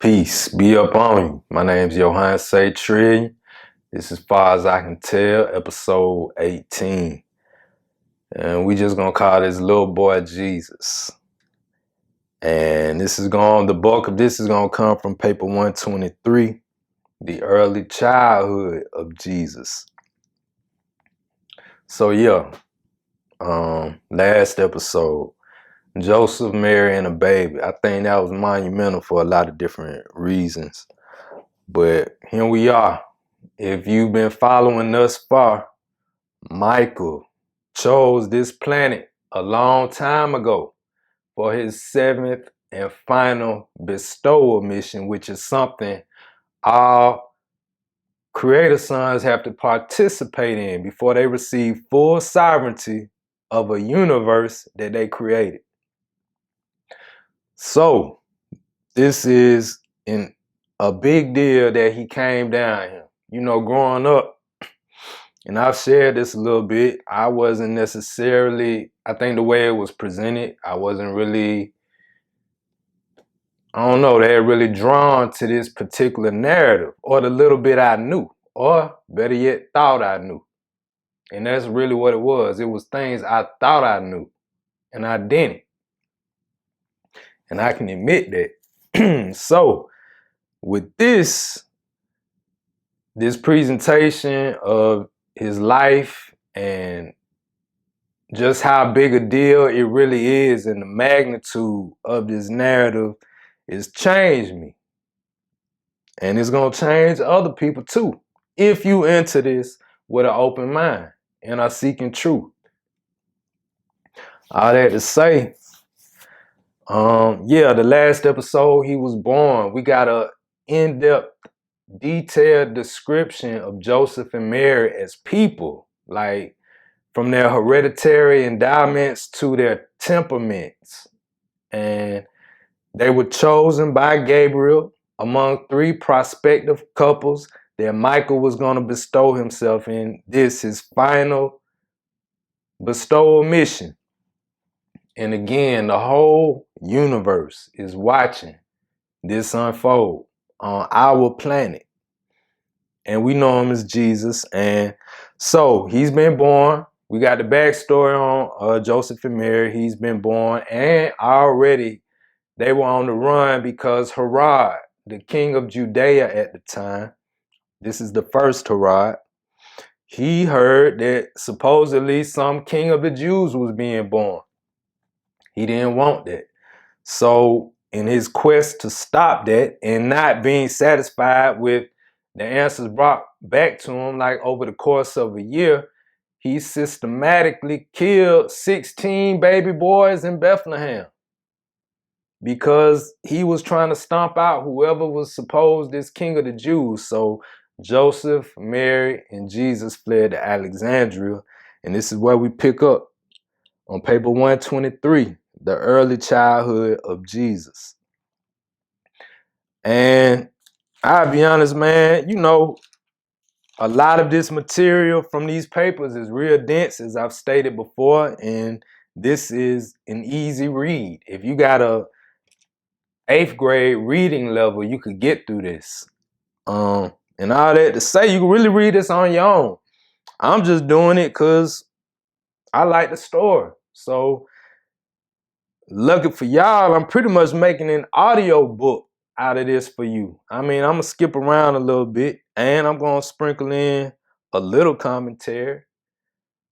Peace be up on you. My name's Johann Say Tree. This is Far As I Can Tell, episode 18. And we just gonna call this Lil Boy Jesus. And the bulk of this is gonna come from paper 123, the early childhood of Jesus. So last episode, Joseph, Mary, and a baby. I think that was monumental for a lot of different reasons. But here we are. If you've been following thus far, Michael chose this planet a long time ago for his 7th and final bestowal mission, which is something all creator sons have to participate in before they receive full sovereignty of a universe that they created. So this is a big deal that he came down here. You know, growing up, and I've shared this a little bit, I wasn't necessarily, I think the way it was presented, I wasn't really, they were really drawn to this particular narrative, or the little bit I knew, or better yet, thought I knew. And that's really what it was. It was things I thought I knew, and I didn't. And I can admit that. So, with this presentation of his life and just how big a deal it really is, and the magnitude of this narrative has changed me. And it's going to change other people too, if you enter this with an open mind and are seeking truth. All that to say, the last episode, he was born. We got a in-depth, detailed description of Joseph and Mary as people, like from their hereditary endowments to their temperaments. And they were chosen by Gabriel among 3 prospective couples that Michael was going to bestow himself in. This his final bestowal mission. And again, the whole universe is watching this unfold on our planet. And we know him as Jesus. And so he's been born. We got the backstory on Joseph and Mary. He's been born, and already they were on the run because Herod, the king of Judea at the time, this is the first Herod, he heard that supposedly some king of the Jews was being born. He didn't want that. So in his quest to stop that, and not being satisfied with the answers brought back to him, like over the course of a year, he systematically killed 16 baby boys in Bethlehem because he was trying to stomp out whoever was supposed as king of the Jews. So Joseph, Mary, and Jesus fled to Alexandria. And this is where we pick up on paper 123, the early childhood of Jesus. And I'll be honest, man, a lot of this material from these papers is real dense, as I've stated before, and this is an easy read. If you got a 8th grade reading level, you could get through this. And all that to say, you can really read this on your own. I'm just doing it because I like the story. So, lucky for y'all, I'm pretty much making an audio book out of this for you. I'm going to skip around a little bit, and I'm going to sprinkle in a little commentary,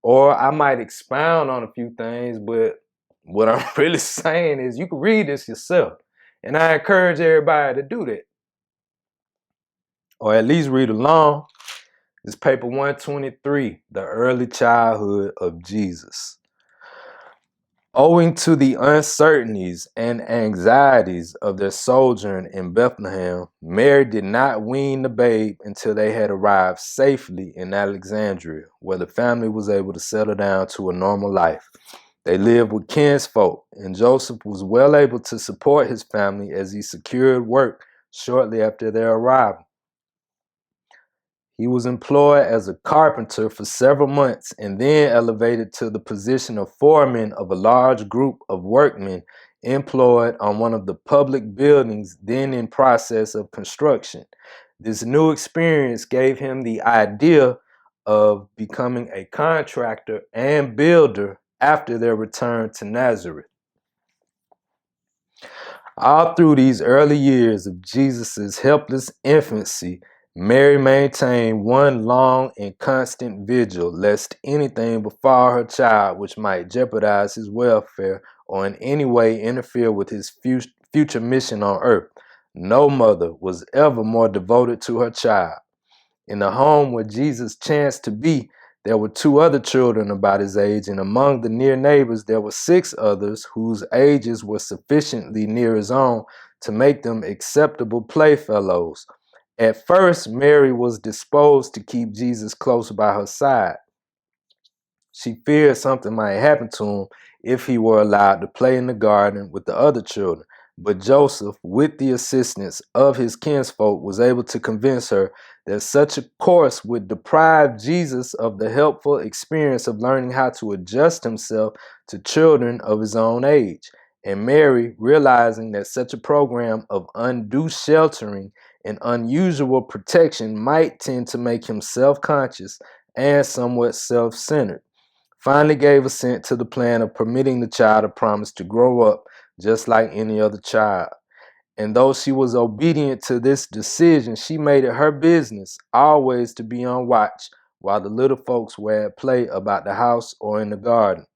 or I might expound on a few things, but what I'm really saying is you can read this yourself, and I encourage everybody to do that, or at least read along. This paper 123, the early childhood of Jesus. Owing to the uncertainties and anxieties of their sojourn in Bethlehem, Mary did not wean the babe until they had arrived safely in Alexandria, where the family was able to settle down to a normal life. They lived with kinsfolk, and Joseph was well able to support his family as he secured work shortly after their arrival. He was employed as a carpenter for several months and then elevated to the position of foreman of a large group of workmen employed on one of the public buildings then in process of construction. This new experience gave him the idea of becoming a contractor and builder after their return to Nazareth. All through these early years of Jesus' helpless infancy, Mary maintained one long and constant vigil lest anything befall her child which might jeopardize his welfare or in any way interfere with his future mission on earth. No mother was ever more devoted to her child. In the home where Jesus chanced to be, there were 2 other children about his age, and among the near neighbors there were 6 others whose ages were sufficiently near his own to make them acceptable playfellows. At first, Mary was disposed to keep Jesus close by her side. She feared something might happen to him if he were allowed to play in the garden with the other children. But Joseph, with the assistance of his kinsfolk, was able to convince her that such a course would deprive Jesus of the helpful experience of learning how to adjust himself to children of his own age. And Mary, realizing that such a program of undue sheltering and unusual protection might tend to make him self-conscious and somewhat self-centered, finally gave assent to the plan of permitting the child of promise to grow up just like any other child. And though she was obedient to this decision, she made it her business always to be on watch while the little folks were at play about the house or in the garden.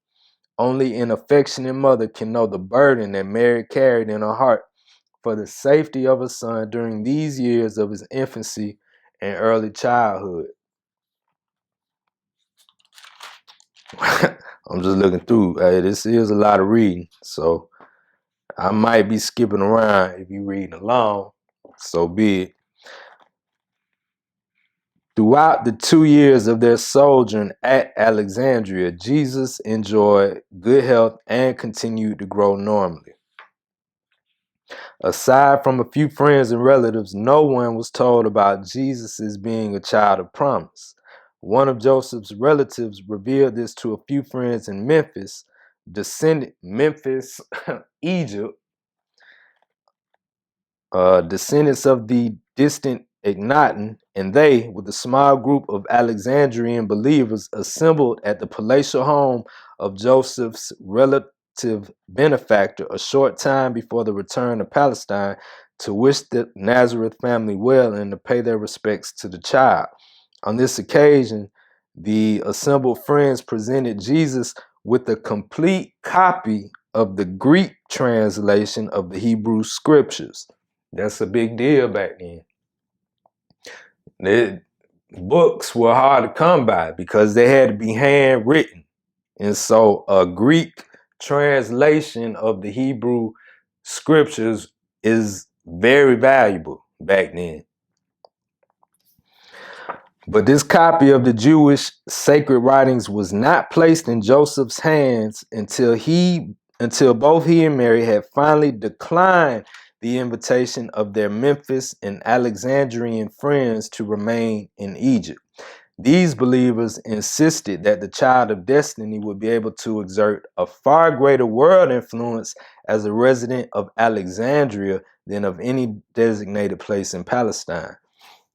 Only an affectionate mother can know the burden that Mary carried in her heart for the safety of her son during these years of his infancy and early childhood. I'm just looking through. This is a lot of reading, so I might be skipping around. If you're reading along, so be it. Throughout the 2 years of their sojourn at Alexandria, Jesus enjoyed good health and continued to grow normally. Aside from a few friends and relatives, no one was told about Jesus' being a child of promise. One of Joseph's relatives revealed this to a few friends in Memphis, Egypt, descendants of the distant Ignatin, and they, with a small group of Alexandrian believers, assembled at the palatial home of Joseph's relative benefactor a short time before the return to Palestine to wish the Nazareth family well and to pay their respects to the child. On this occasion, the assembled friends presented Jesus with a complete copy of the Greek translation of the Hebrew scriptures. That's a big deal back then. Books were hard to come by because they had to be handwritten. And so a Greek translation of the Hebrew scriptures is very valuable back then. But this copy of the Jewish sacred writings was not placed in Joseph's hands until both he and Mary had finally declined the invitation of their Memphis and Alexandrian friends to remain in Egypt. These believers insisted that the child of destiny would be able to exert a far greater world influence as a resident of Alexandria than of any designated place in Palestine.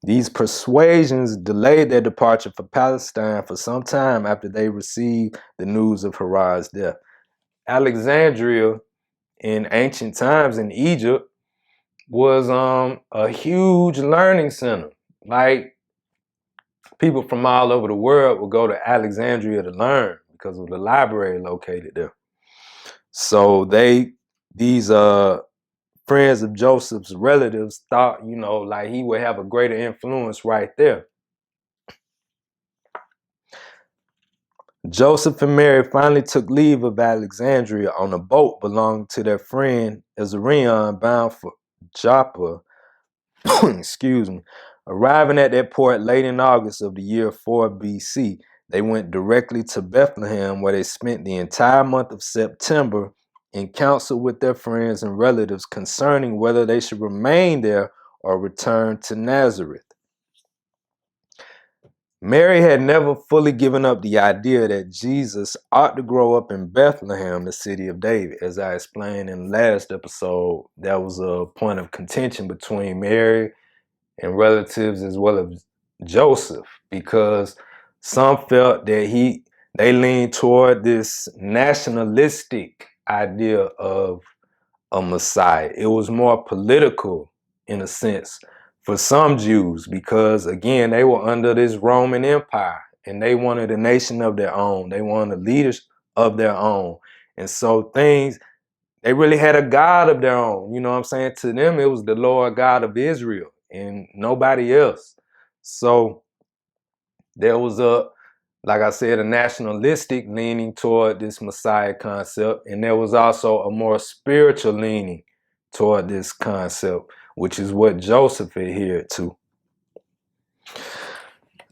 These persuasions delayed their departure for Palestine for some time after they received the news of Herod's death. Alexandria in ancient times in Egypt was a huge learning center. Like, people from all over the world would go to Alexandria to learn because of the library located there. So these friends of Joseph's relatives thought, like he would have a greater influence right there. Joseph and Mary finally took leave of Alexandria on a boat belonging to their friend Azarion, bound for Joppa. Excuse me. Arriving at that port late in August of the year 4 BC, they went directly to Bethlehem, where they spent the entire month of September in council with their friends and relatives concerning whether they should remain there or return to Nazareth. Mary had never fully given up the idea that Jesus ought to grow up in Bethlehem, the city of David. As I explained in the last episode, that was a point of contention between Mary and relatives as well as Joseph, because some felt that they leaned toward this nationalistic idea of a Messiah. It was more political in a sense for some Jews, because again, they were under this Roman Empire and they wanted a nation of their own. They wanted leaders of their own. And so they really had a God of their own. You know what I'm saying? To them, it was the Lord God of Israel and nobody else. So there was like I said, a nationalistic leaning toward this Messiah concept. And there was also a more spiritual leaning toward this concept, which is what Joseph adhered to.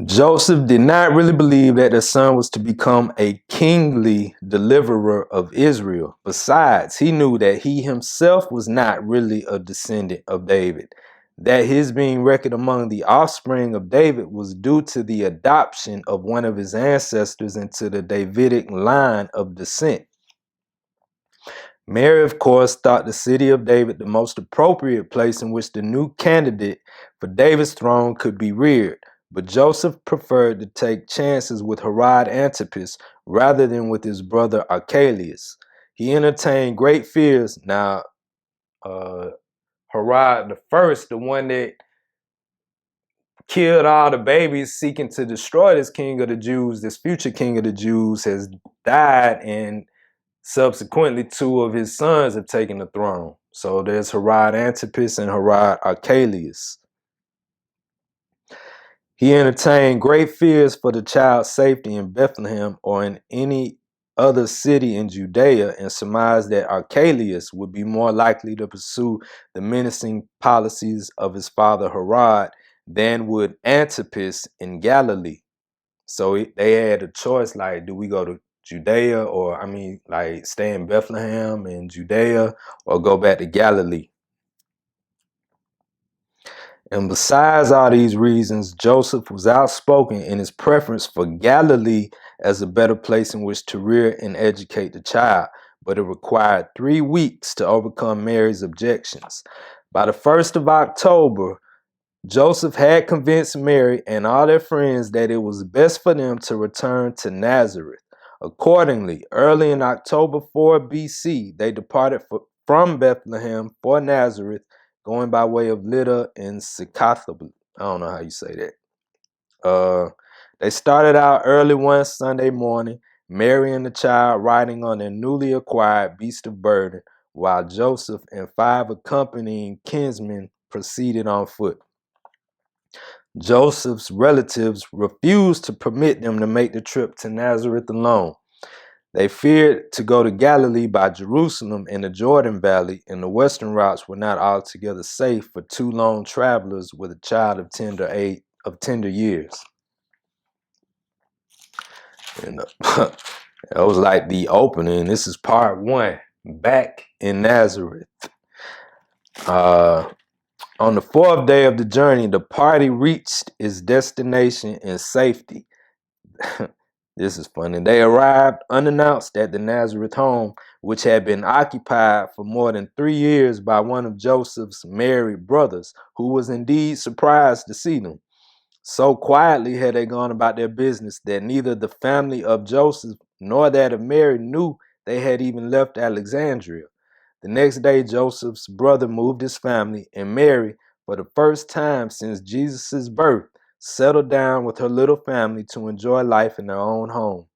Joseph did not really believe that the son was to become a kingly deliverer of Israel. Besides, he knew that he himself was not really a descendant of David, that his being reckoned among the offspring of David was due to the adoption of one of his ancestors into the Davidic line of descent. Mary, of course, thought the city of David the most appropriate place in which the new candidate for David's throne could be reared. But Joseph preferred to take chances with Herod Antipas rather than with his brother Archelaus. He entertained great fears. Now, Herod the first, the one that killed all the babies seeking to destroy this king of the Jews, this future king of the Jews, has died, and subsequently 2 of his sons have taken the throne. So there's Herod Antipas and Herod Archelaus. He entertained great fears for the child's safety in Bethlehem or in any other city in Judea, and surmised that Archelaus would be more likely to pursue the menacing policies of his father Herod than would Antipas in Galilee. So they had a choice, like, do we go to Judea, or like stay in Bethlehem and Judea, or go back to Galilee? And besides all these reasons, Joseph was outspoken in his preference for Galilee as a better place in which to rear and educate the child, but it required 3 weeks to overcome Mary's objections. By the 1st of October, Joseph had convinced Mary and all their friends that it was best for them to return to Nazareth. Accordingly, early in October 4 BC, they departed from Bethlehem for Nazareth, going by way of Lydda and Sycamore. I don't know how you say that. They started out early one Sunday morning, Mary and the child riding on their newly acquired beast of burden, while Joseph and 5 accompanying kinsmen proceeded on foot. Joseph's relatives refused to permit them to make the trip to Nazareth alone. They feared to go to Galilee by Jerusalem and the Jordan Valley, and the western routes were not altogether safe for 2 lone travelers with a child of tender years. And that was like the opening. This is part 1, back in Nazareth. On the 4th day of the journey, the party reached its destination in safety. This is funny. They arrived unannounced at the Nazareth home, which had been occupied for more than 3 years by one of Joseph's married brothers, who was indeed surprised to see them. So quietly had they gone about their business that neither the family of Joseph nor that of Mary knew they had even left Alexandria. The next day, Joseph's brother moved his family, and Mary, for the first time since Jesus' birth, settled down with her little family to enjoy life in their own home.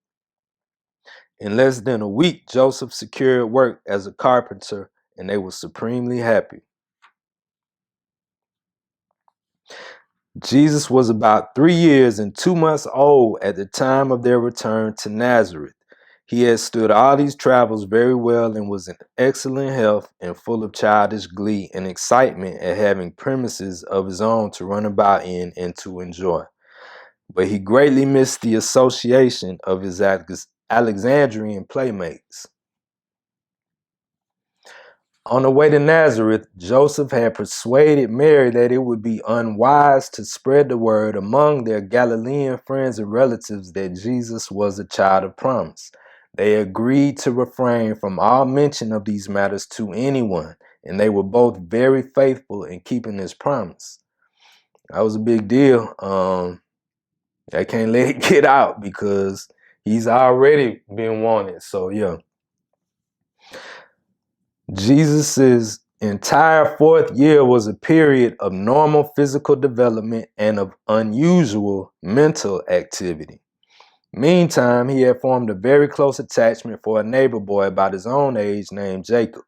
In less than a week, Joseph secured work as a carpenter, and they were supremely happy. Jesus was about 3 years and 2 months old at the time of their return to Nazareth. He had stood all these travels very well and was in excellent health and full of childish glee and excitement at having premises of his own to run about in and to enjoy. But he greatly missed the association of his Alexandrian playmates. On the way to Nazareth, Joseph had persuaded Mary that it would be unwise to spread the word among their Galilean friends and relatives that Jesus was a child of promise. They agreed to refrain from all mention of these matters to anyone, and they were both very faithful in keeping this promise. That was a big deal. They can't let it get out because he's already been wanted. So yeah. Jesus's entire fourth year was a period of normal physical development and of unusual mental activity. Meantime, he had formed a very close attachment for a neighbor boy about his own age named Jacob.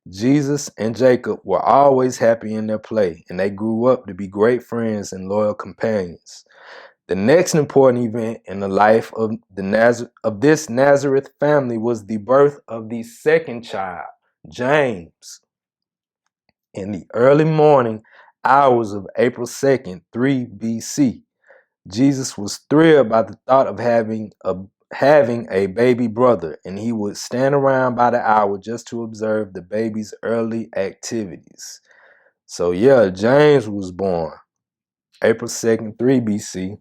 Jesus and Jacob were always happy in their play, and they grew up to be great friends and loyal companions. The next important event in the life of this Nazareth family was the birth of the second child, James. In the early morning hours of April 2nd, 3 BC, Jesus was thrilled by the thought of having a baby brother, and he would stand around by the hour just to observe the baby's early activities. So yeah, James was born April 2nd, 3 BC,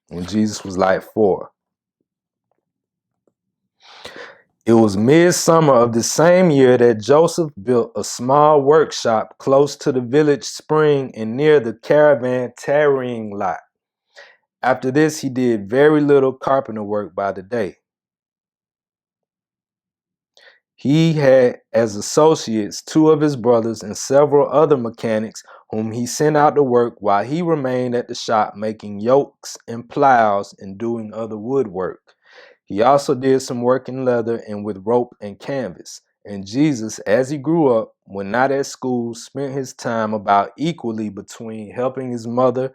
when Jesus was like 4. It was midsummer of the same year that Joseph built a small workshop close to the village spring and near the caravan tarrying lot. After this, he did very little carpenter work by the day. He had as associates 2 of his brothers and several other mechanics whom he sent out to work while he remained at the shop making yokes and plows and doing other woodwork. He also did some work in leather and with rope and canvas. And Jesus, as he grew up, when not at school, spent his time about equally between helping his mother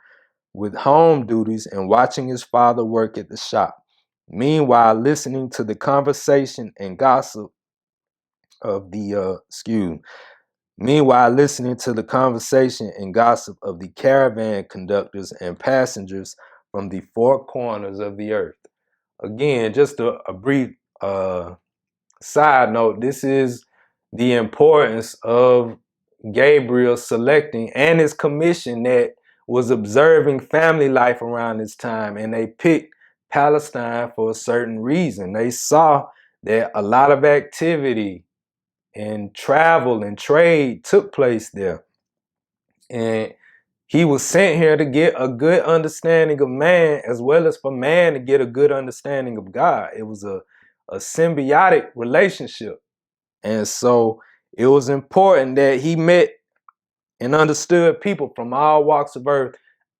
with home duties and watching his father work at the shop. Meanwhile, listening to the conversation and gossip of the caravan conductors and passengers from the 4 corners of the earth. Again, just a brief side note, this is the importance of Gabriel selecting and his commission that was observing family life around this time, and they picked Palestine for a certain reason. They saw that a lot of activity and travel and trade took place there, and he was sent here to get a good understanding of man, as well as for man to get a good understanding of God. It was a symbiotic relationship. And so it was important that he met and understood people from all walks of earth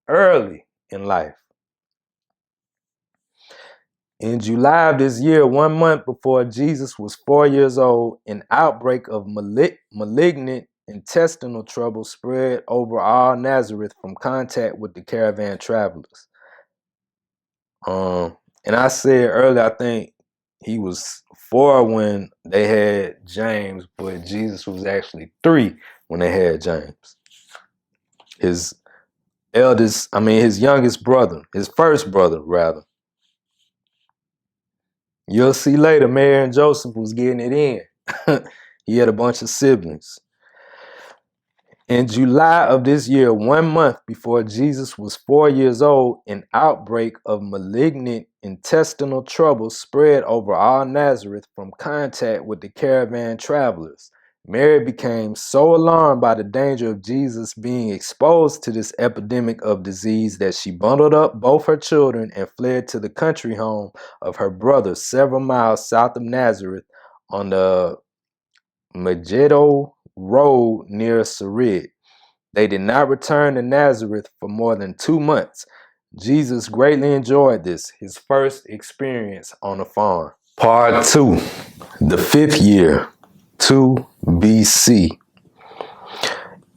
early in life. In July of this year, 1 month before Jesus was 4 years old, an outbreak of malignant intestinal trouble spread over all Nazareth from contact with the caravan travelers. And I said earlier, I think he was 4 when they had James, but Jesus was actually 3 when they had James. His youngest brother, his first brother, rather. You'll see later, Mary and Joseph was getting it in. He had a bunch of siblings. In July of this year, 1 month before Jesus was 4 years old, an outbreak of malignant intestinal trouble spread over all Nazareth from contact with the caravan travelers. Mary became so alarmed by the danger of Jesus being exposed to this epidemic of disease that she bundled up both her children and fled to the country home of her brother several miles south of Nazareth on the Megiddo Road near Sarid. They did not return to Nazareth for more than 2 months. Jesus greatly enjoyed this, his first experience on a farm. Part 2, the 5th year, 2 BC.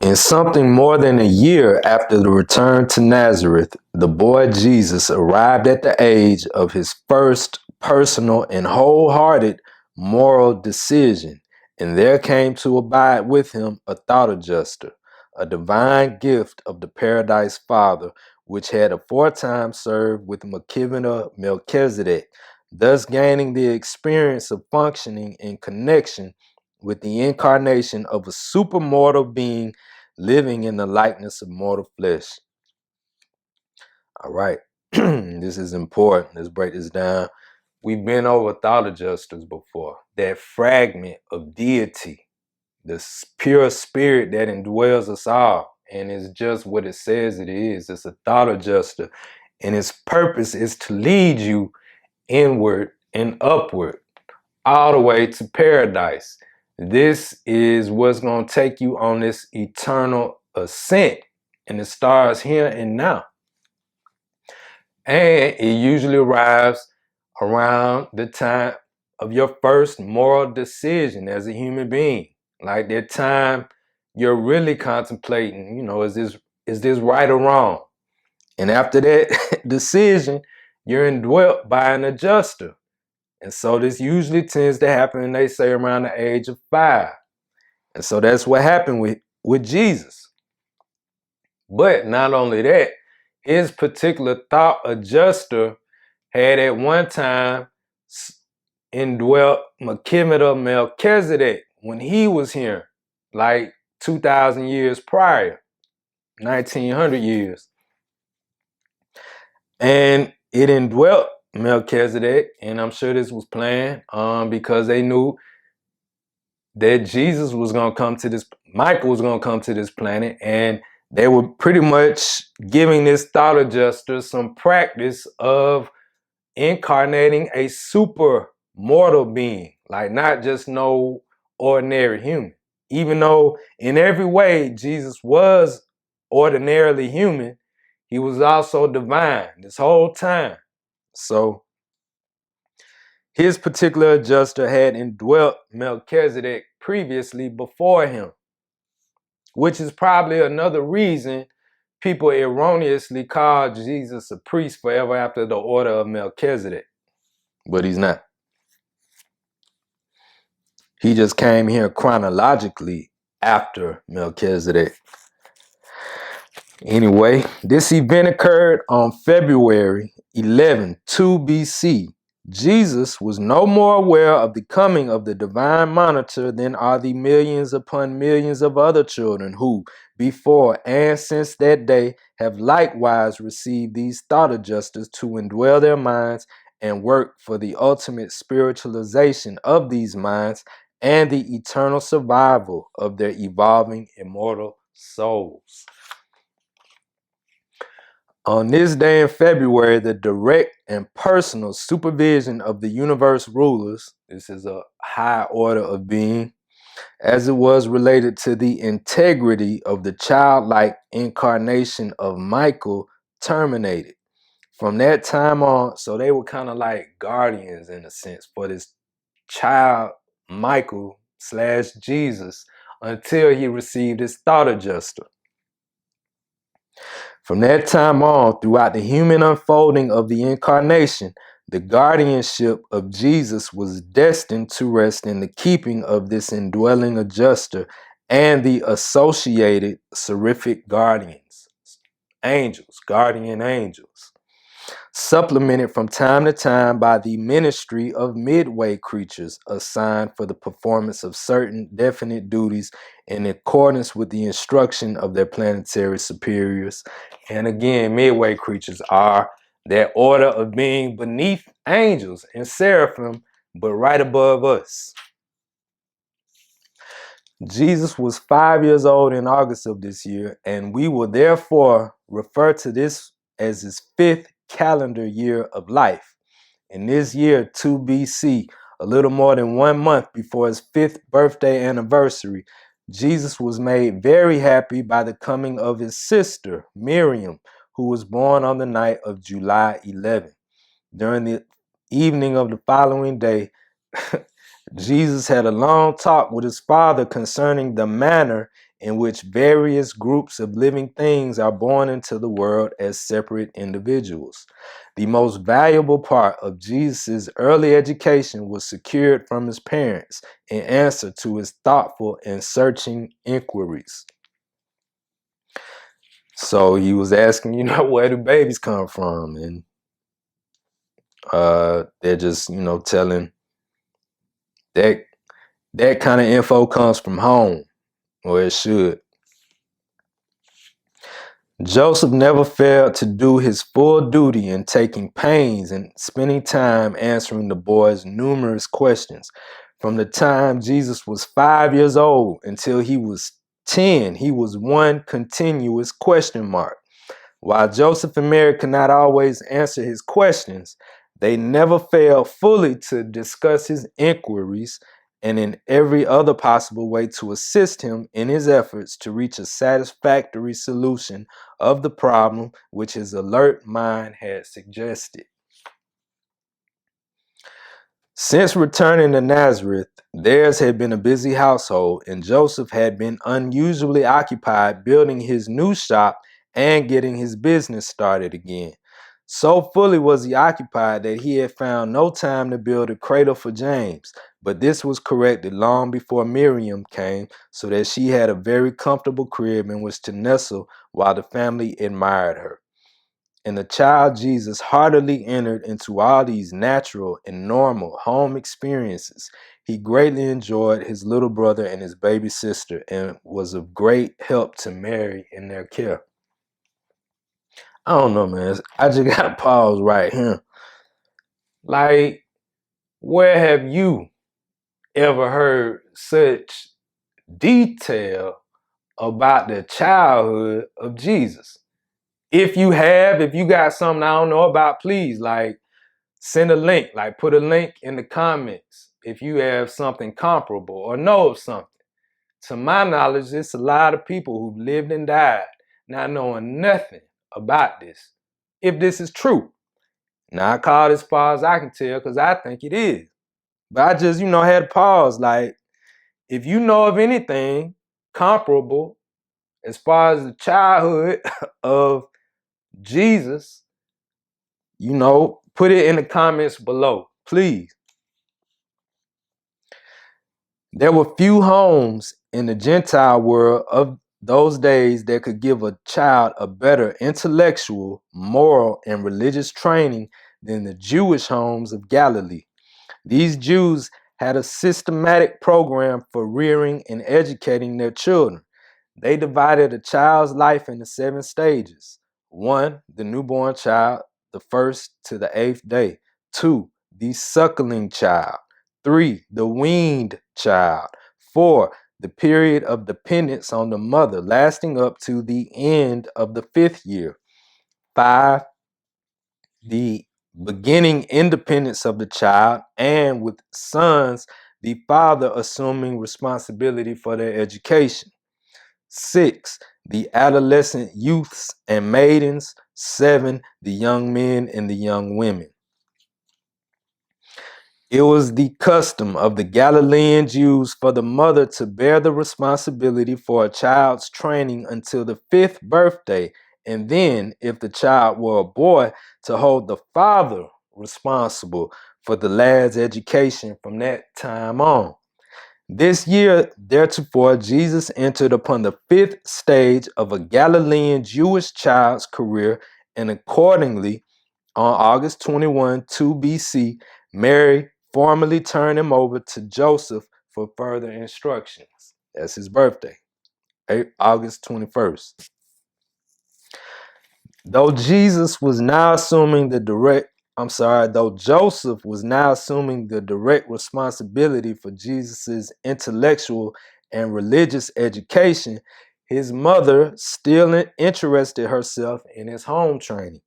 In something more than a year after the return to Nazareth, the boy Jesus arrived at the age of his first personal and wholehearted moral decision, and there came to abide with him a thought adjuster, a divine gift of the Paradise Father, which had aforetime served with Melchizedek, thus gaining the experience of functioning in connection with the incarnation of a supermortal being living in the likeness of mortal flesh. All right, this is important. Let's break this down. We've been over thought adjusters before. That fragment of deity, the pure spirit that indwells us all, and it's just what it says it is. It's a thought adjuster, and its purpose is to lead you inward and upward, all the way to paradise. This is what's going to take you on this eternal ascent, and it starts here and now. And it usually arrives around the time of your first moral decision as a human being. Like that time you're really contemplating, is this right or wrong? And after that decision, you're indwelt by an adjuster. And so this usually tends to happen, they say, around the age of 5. And so that's what happened with Jesus. But not only that, his particular thought adjuster had at one time indwelt Melchizedek when he was here, like 2,000 years prior, 1,900 years. And it indwelt Melchizedek, and I'm sure this was planned because they knew that Jesus was going to come to this, Michael was going to come to this planet, and they were pretty much giving this thought adjuster some practice of incarnating a super mortal being, like not just no ordinary human. Even though in every way Jesus was ordinarily human, he was also divine this whole time. So his particular adjuster had indwelt Melchizedek previously before him, which is probably another reason people erroneously call Jesus a priest forever after the order of Melchizedek. But he's not. He just came here chronologically after Melchizedek. Anyway, this event occurred on February 11, 2 BC. Jesus was no more aware of the coming of the divine monitor than are the millions upon millions of other children who, before and since that day, have likewise received these thought adjusters to indwell their minds and work for the ultimate spiritualization of these minds and the eternal survival of their evolving immortal souls. On this day in February, the direct and personal supervision of the universe rulers, this is a high order of being, as it was related to the integrity of the childlike incarnation of Michael, terminated. From that time on, so they were kind of like guardians in a sense for this child Michael / Jesus until he received his thought adjuster. From that time on, throughout the human unfolding of the incarnation, the guardianship of Jesus was destined to rest in the keeping of this indwelling adjuster and the associated seraphic guardians, angels, guardian angels, supplemented from time to time by the ministry of midway creatures assigned for the performance of certain definite duties in accordance with the instruction of their planetary superiors. And again, midway creatures are that order of being beneath angels and seraphim, but right above us. Jesus was 5 years old in August of this year, and we will therefore refer to this as his 5th calendar year of life. In this year, 2 BC, a little more than 1 month before his 5th birthday anniversary, Jesus was made very happy by the coming of his sister, Miriam, who was born on the night of July 11. During the evening of the following day, Jesus had a long talk with his father concerning the manner in which various groups of living things are born into the world as separate individuals. The most valuable part of Jesus' early education was secured from his parents in answer to his thoughtful and searching inquiries. So he was asking, where do babies come from? And they're just, telling that that kind of info comes from home, or it should. Joseph never failed to do his full duty in taking pains and spending time answering the boy's numerous questions. From the time Jesus was 5 years old until he was 10, he was one continuous question mark. While Joseph and Mary could not always answer his questions, they never failed fully to discuss his inquiries and in every other possible way to assist him in his efforts to reach a satisfactory solution of the problem which his alert mind had suggested. Since returning to Nazareth, theirs had been a busy household, and Joseph had been unusually occupied building his new shop and getting his business started again. So fully was he occupied that he had found no time to build a cradle for James, but this was corrected long before Miriam came, so that she had a very comfortable crib in which to nestle while the family admired her. And the child Jesus heartily entered into all these natural and normal home experiences. He greatly enjoyed his little brother and his baby sister and was of great help to Mary in their care. I don't know, man. I just got to pause right here. Like, where have you ever heard such detail about the childhood of Jesus? If you have, if you got something I don't know about, please, like, send a link, like put a link in the comments if you have something comparable or know of something. To my knowledge, it's a lot of people who've lived and died not knowing nothing about this, if this is true. Now, I call it as far as I can tell because I think it is. But I just, had to pause. Like, if you know of anything comparable as far as the childhood of Jesus, put it in the comments below, please. There were few homes in the Gentile world of those days that could give a child a better intellectual, moral, and religious training than the Jewish homes of Galilee. These Jews had a systematic program for rearing and educating their children. They divided a child's life into 7 stages. 1, the newborn child, the 1st to the 8th day. 2, the suckling child. 3, the weaned child. 4, the period of dependence on the mother, lasting up to the end of the 5th year. 5, the beginning independence of the child, and with sons, the father assuming responsibility for their education. 6, the adolescent youths and maidens. 7, the young men and the young women. It was the custom of the Galilean Jews for the mother to bear the responsibility for a child's training until the 5th birthday, and then, if the child were a boy, to hold the father responsible for the lad's education from that time on. This year, theretofore, Jesus entered upon the 5th stage of a Galilean Jewish child's career, and accordingly, on August 21, 2 BC, Mary formally turned him over to Joseph for further instructions. That's his birthday, August 21st. Though Joseph was now assuming the direct responsibility for Jesus's intellectual and religious education, his mother still interested herself in his home training.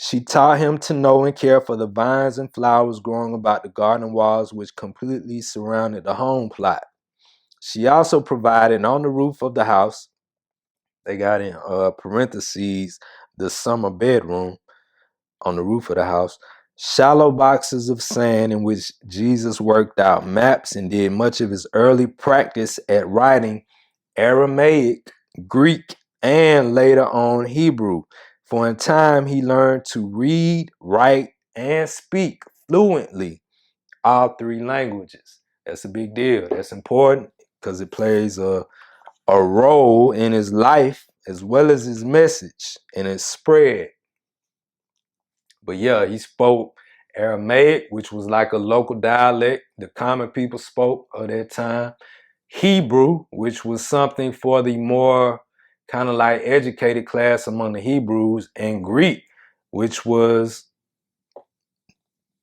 She taught him to know and care for the vines and flowers growing about the garden walls which completely surrounded the home plot. She also provided on the roof of the house, they got in parentheses, the summer bedroom on the roof of the house, shallow boxes of sand in which Jesus worked out maps and did much of his early practice at writing Aramaic, Greek, and later on Hebrew. For in time he learned to read, write, and speak fluently all 3 languages. That's a big deal. That's important because it plays a role in his life as well as his message and its spread. But yeah, he spoke Aramaic, which was like a local dialect the common people spoke of that time. Hebrew, which was something for the more kind of like educated class among the Hebrews, and Greek, which was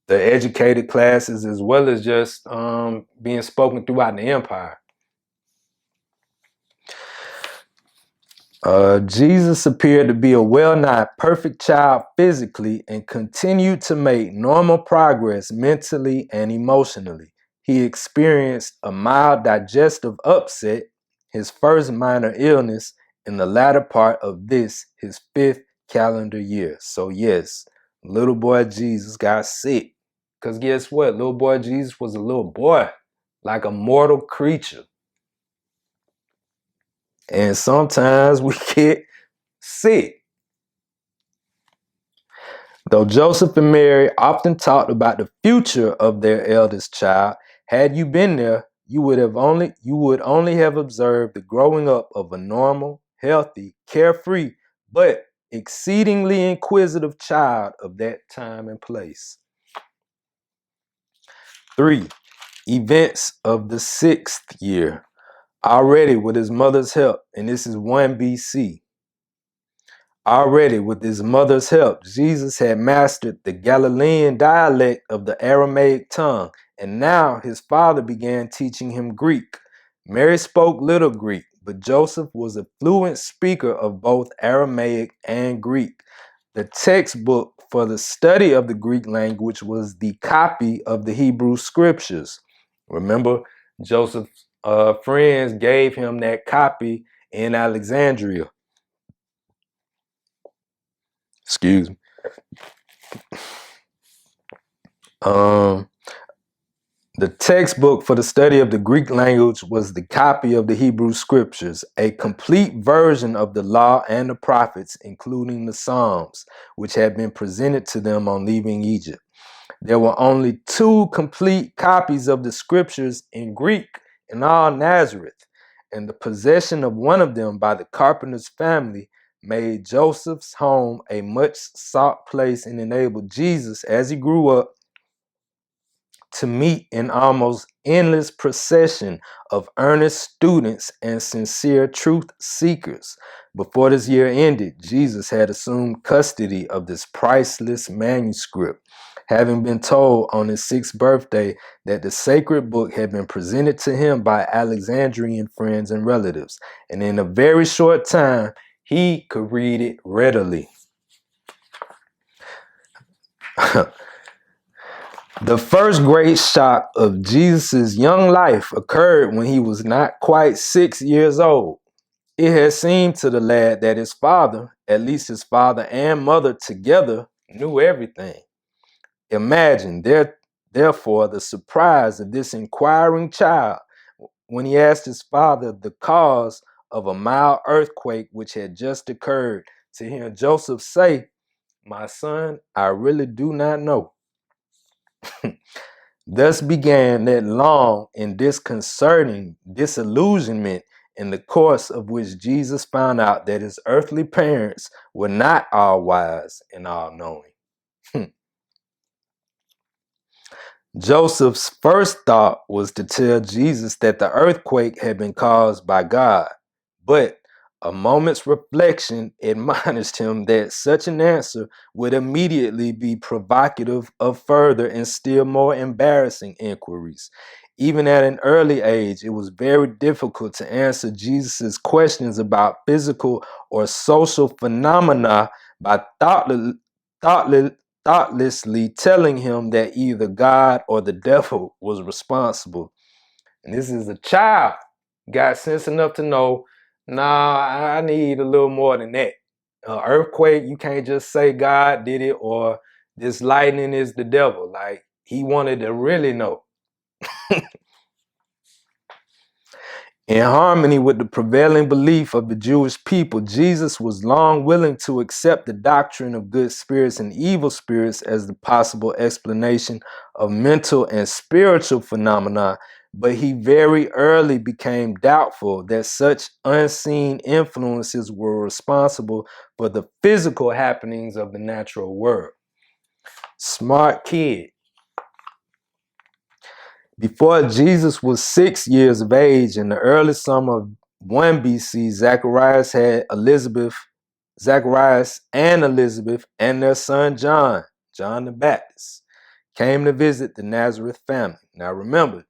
the educated classes as well as just being spoken throughout the empire. Jesus appeared to be a well-nigh perfect child physically and continued to make normal progress mentally and emotionally. He experienced a mild digestive upset, his first minor illness, in the latter part of this, his 5th calendar year. So yes, little boy Jesus got sick. Because guess what? Little boy Jesus was a little boy, like a mortal creature. And sometimes we get sick. Though Joseph and Mary often talked about the future of their eldest child, had you been there, you would only have observed the growing up of a normal, healthy, carefree, but exceedingly inquisitive child of that time and place. 3. Events of the 6th year. Already with his mother's help, and this is 1 BC. Already, with his mother's help, Jesus had mastered the Galilean dialect of the Aramaic tongue, and now his father began teaching him Greek. Mary spoke little Greek, but Joseph was a fluent speaker of both Aramaic and Greek. The textbook for the study of the Greek language was the copy of the Hebrew scriptures. Remember, Joseph's friends gave him that copy in Alexandria. Excuse me. The textbook for the study of the Greek language was the copy of the Hebrew scriptures, a complete version of the law and the prophets, including the Psalms, which had been presented to them on leaving Egypt. There were only 2 complete copies of the scriptures in Greek in all Nazareth, and the possession of one of them by the carpenter's family made Joseph's home a much sought place and enabled Jesus, as he grew up, to meet an almost endless procession of earnest students and sincere truth seekers. Before this year ended, Jesus had assumed custody of this priceless manuscript, having been told on his 6th birthday that the sacred book had been presented to him by Alexandrian friends and relatives, and in a very short time, he could read it readily. The first great shock of Jesus' young life occurred when he was not quite 6 years old. It had seemed to the lad that his father, at least his father and mother together, knew everything. Imagine, therefore, the surprise of this inquiring child when he asked his father the cause of a mild earthquake which had just occurred, to hear Joseph say, "My son, I really do not know." Thus began that long and disconcerting disillusionment, in the course of which Jesus found out that his earthly parents were not all wise and all knowing. Joseph's first thought was to tell Jesus that the earthquake had been caused by God, but a moment's reflection admonished him that such an answer would immediately be provocative of further and still more embarrassing inquiries. Even at an early age, it was very difficult to answer Jesus' questions about physical or social phenomena by thoughtlessly telling him that either God or the devil was responsible. And this is a child, got sense enough to know, nah, I need a little more than that. Earthquake, you can't just say God did it, or this lightning is the devil. Like, he wanted to really know. In harmony with the prevailing belief of the Jewish people, Jesus was long willing to accept the doctrine of good spirits and evil spirits as the possible explanation of mental and spiritual phenomena, but he very early became doubtful that such unseen influences were responsible for the physical happenings of the natural world. Smart kid. Before Jesus was 6 years of age, in the early summer of 1 BC, Zacharias and Elizabeth and their son John the Baptist, came to visit the Nazareth family. Now remember,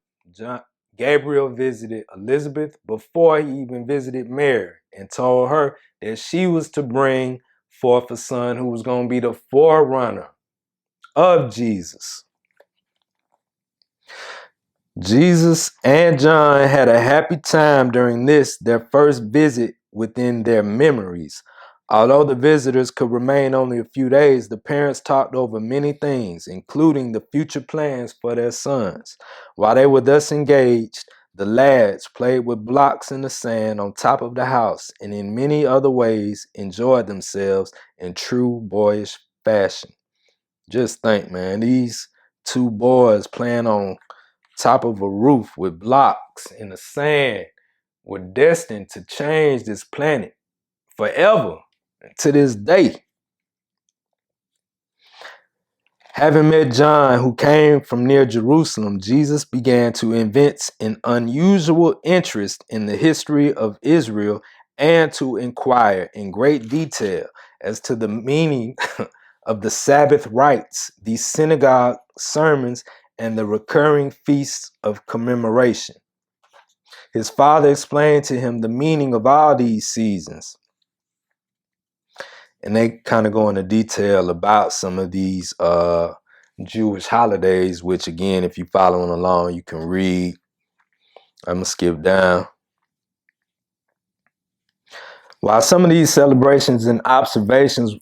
Gabriel visited Elizabeth before he even visited Mary and told her that she was to bring forth a son who was going to be the forerunner of Jesus. Jesus and John had a happy time during their first visit within their memories. Although the visitors could remain only a few days, the parents talked over many things, including the future plans for their sons. While they were thus engaged, the lads played with blocks in the sand on top of the house and in many other ways enjoyed themselves in true boyish fashion. Just think, man, these two boys playing on top of a roof with blocks in the sand were destined to change this planet forever to this day. Having met John, who came from near Jerusalem, Jesus began to evince an unusual interest in the history of Israel and to inquire in great detail as to the meaning of the Sabbath rites, the synagogue sermons, and the recurring feasts of commemoration. His father explained to him the meaning of all these seasons. And they kind of go into detail about some of these Jewish holidays, which again, if you're following along, you can read. I'm going to skip down. While some of these celebrations and observations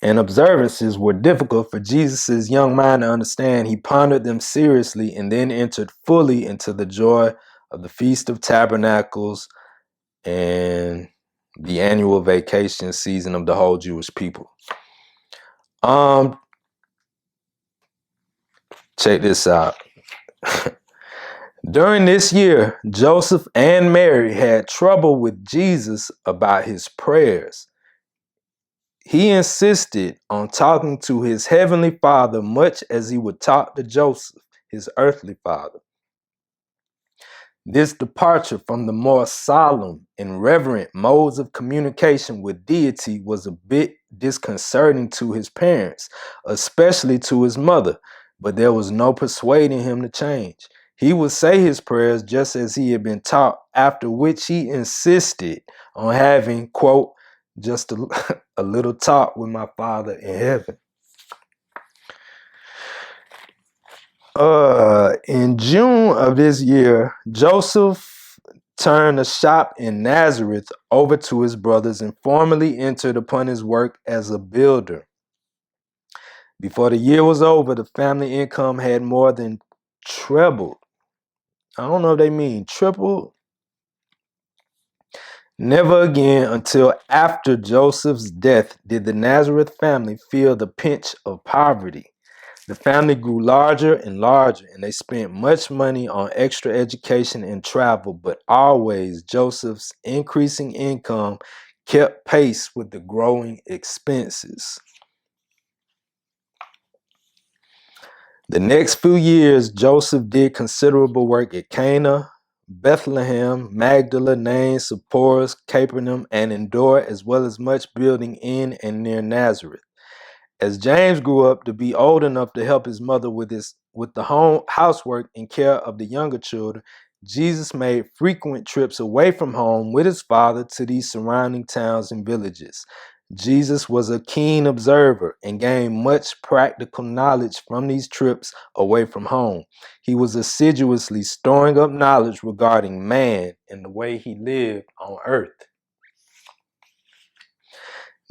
and observances were difficult for Jesus' young mind to understand, he pondered them seriously and then entered fully into the joy of the Feast of Tabernacles and the annual vacation season of the whole Jewish people. Check this out. During this year, Joseph and Mary had trouble with Jesus about his prayers. He insisted on talking to his heavenly Father much as he would talk to Joseph, his earthly father. This departure from the more solemn and reverent modes of communication with deity was a bit disconcerting to his parents, especially to his mother, but there was no persuading him to change. He would say his prayers just as he had been taught, after which he insisted on having, quote, just a little talk with my Father in heaven. In June of this year, Joseph turned a shop in Nazareth over to his brothers and formally entered upon his work as a builder. Before the year was over, the family income had more than trebled. I don't know if they mean tripled. Never again until after Joseph's death did the Nazareth family feel the pinch of poverty. The family grew larger and larger, and they spent much money on extra education and travel, but always Joseph's increasing income kept pace with the growing expenses. The next few years, Joseph did considerable work at Cana, Bethlehem, Magdala, Nain, Sepphoris, Capernaum, and Endor, as well as much building in and near Nazareth. As James grew up to be old enough to help his mother with the home housework and care of the younger children, Jesus made frequent trips away from home with his father to these surrounding towns and villages. Jesus was a keen observer and gained much practical knowledge from these trips away from home. He was assiduously storing up knowledge regarding man and the way he lived on earth.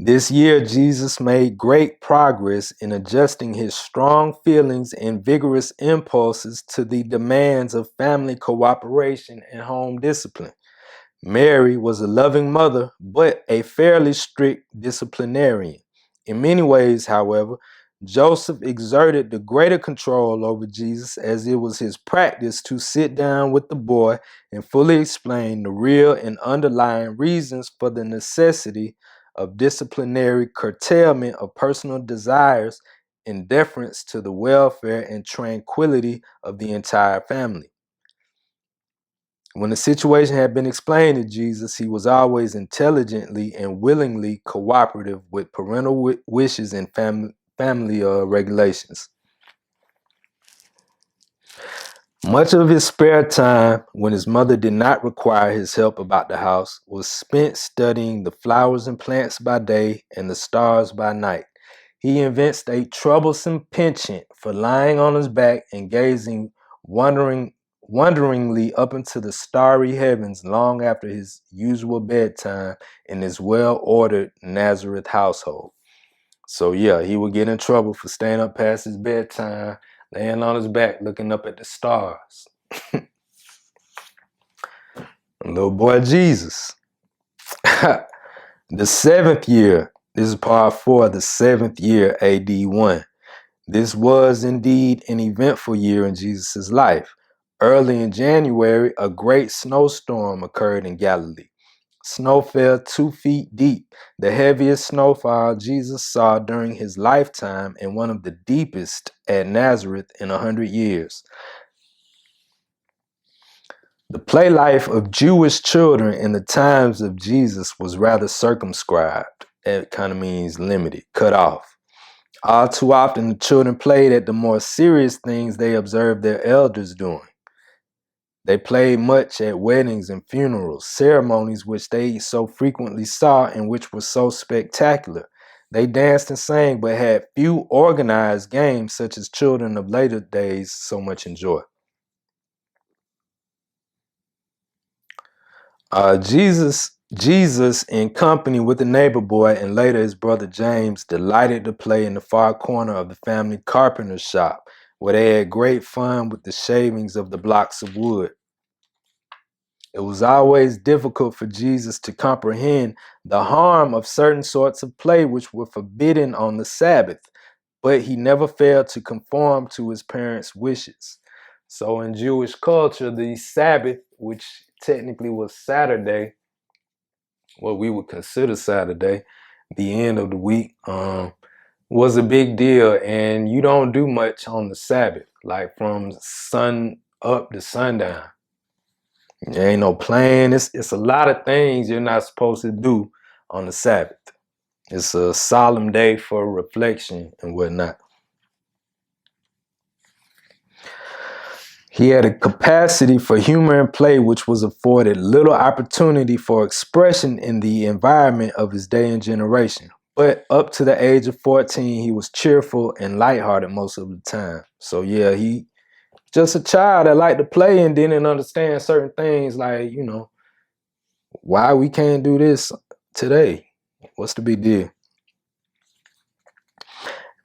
This year, Jesus made great progress in adjusting his strong feelings and vigorous impulses to the demands of family cooperation and home discipline. Mary was a loving mother, but a fairly strict disciplinarian. In many ways, however, Joseph exerted the greater control over Jesus, as it was his practice to sit down with the boy and fully explain the real and underlying reasons for the necessity of disciplinary curtailment of personal desires in deference to the welfare and tranquility of the entire family. When the situation had been explained to Jesus, he was always intelligently and willingly cooperative with parental wishes and family regulations. Much of his spare time, when his mother did not require his help about the house, was spent studying the flowers and plants by day and the stars by night. He evinced a troublesome penchant for lying on his back and gazing wonderingly up into the starry heavens long after his usual bedtime in his well-ordered Nazareth household. So yeah, he would get in trouble for staying up past his bedtime, laying on his back, looking up at the stars. Lil Boy Jesus. The seventh year, this is part 4, the 7th year, AD 1. This was indeed an eventful year in Jesus' life. Early in January, a great snowstorm occurred in Galilee. Snow fell 2 feet deep, the heaviest snowfall Jesus saw during his lifetime and one of the deepest at Nazareth in 100 years. The play life of Jewish children in the times of Jesus was rather circumscribed. That kind of means limited, cut off. All too often, the children played at the more serious things they observed their elders doing. They played much at weddings and funerals, ceremonies which they so frequently saw and which were so spectacular. They danced and sang, but had few organized games such as children of later days so much enjoy. Jesus, in company with the neighbor boy and later his brother James, delighted to play in the far corner of the family carpenter's shop, where they had great fun with the shavings of the blocks of wood. It was always difficult for Jesus to comprehend the harm of certain sorts of play which were forbidden on the Sabbath, but he never failed to conform to his parents' wishes. So in Jewish culture, the Sabbath, which technically was Saturday, what we would consider Saturday, the end of the week, was a big deal. And you don't do much on the Sabbath, like from sun up to sundown. There ain't no playing. It's a lot of things you're not supposed to do on the Sabbath. It's a solemn day for reflection and whatnot. He had a capacity for humor and play which was afforded little opportunity for expression in the environment of his day and generation. But up to the age of 14, he was cheerful and lighthearted most of the time. So yeah, he just a child that liked to play and didn't understand certain things like, why we can't do this today. What's the big deal?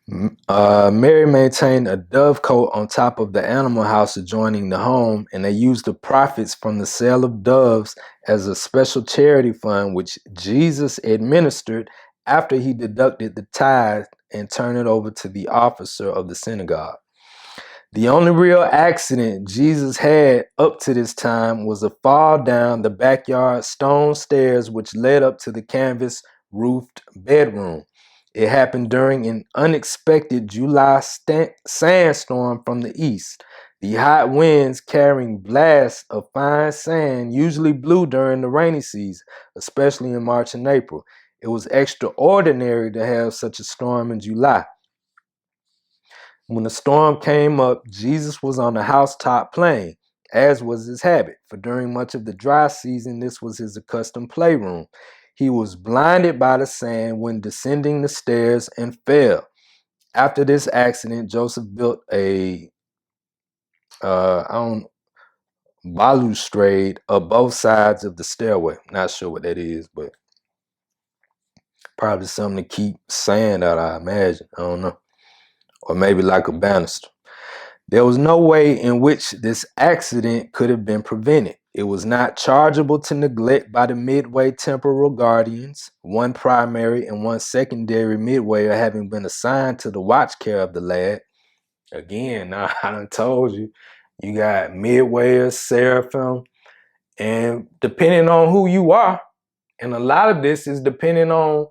Mary maintained a dovecote on top of the animal house adjoining the home, and they used the profits from the sale of doves as a special charity fund, which Jesus administered after he deducted the tithe and turned it over to the officer of the synagogue. The only real accident Jesus had up to this time was a fall down the backyard stone stairs which led up to the canvas roofed bedroom. It happened during an unexpected July sandstorm from the east. The hot winds carrying blasts of fine sand usually blew during the rainy season, especially in March and April. It was extraordinary to have such a storm in July. When the storm came up, Jesus was on the housetop playing, as was his habit, for during much of the dry season, this was his accustomed playroom. He was blinded by the sand when descending the stairs and fell. After this accident, Joseph built a balustrade of both sides of the stairway. Not sure what that is, but probably something to keep sand out, I imagine. I don't know. Or maybe like a banister. There was no way in which this accident could have been prevented. It was not chargeable to neglect by the midway temporal guardians, one primary and one secondary midwayer having been assigned to the watch care of the lad. Again, I done told you, you got midwayers, seraphim, and depending on who you are, and a lot of this is depending on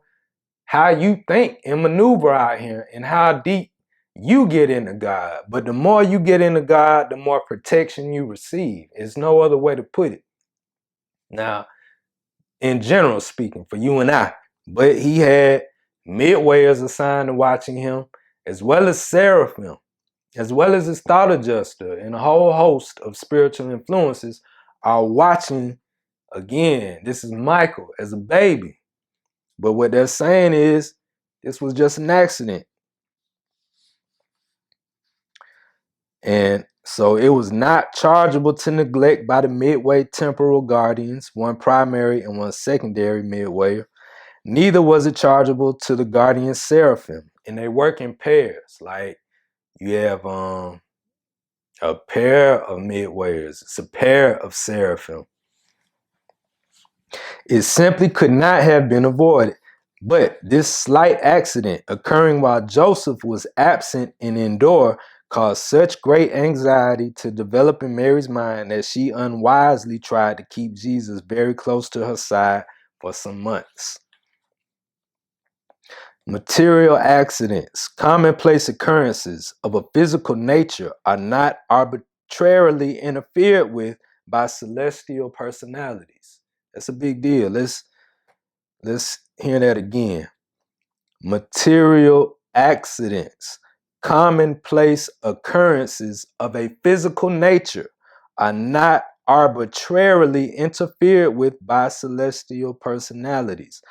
how you think and maneuver out here and how deep you get into God. But the more you get into God, the more protection you receive. There's no other way to put it. Now, in general speaking, for you and I, but he had midwayers assigned to watching him, as well as seraphim, as well as his thought adjuster, and a whole host of spiritual influences are watching. Again, this is Michael as a baby. But what they're saying is this was just an accident. And so it was not chargeable to neglect by the midway temporal guardians, one primary and one secondary midway. Neither was it chargeable to the guardian seraphim. And they work in pairs. Like you have a pair of midwayers. It's a pair of seraphim. It simply could not have been avoided. But this slight accident occurring while Joseph was absent in Endor caused such great anxiety to develop in Mary's mind that she unwisely tried to keep Jesus very close to her side for some months. Material accidents, commonplace occurrences of a physical nature, are not arbitrarily interfered with by celestial personalities. That's a big deal. Let's hear that again. Material accidents, commonplace occurrences of a physical nature, are not arbitrarily interfered with by celestial personalities.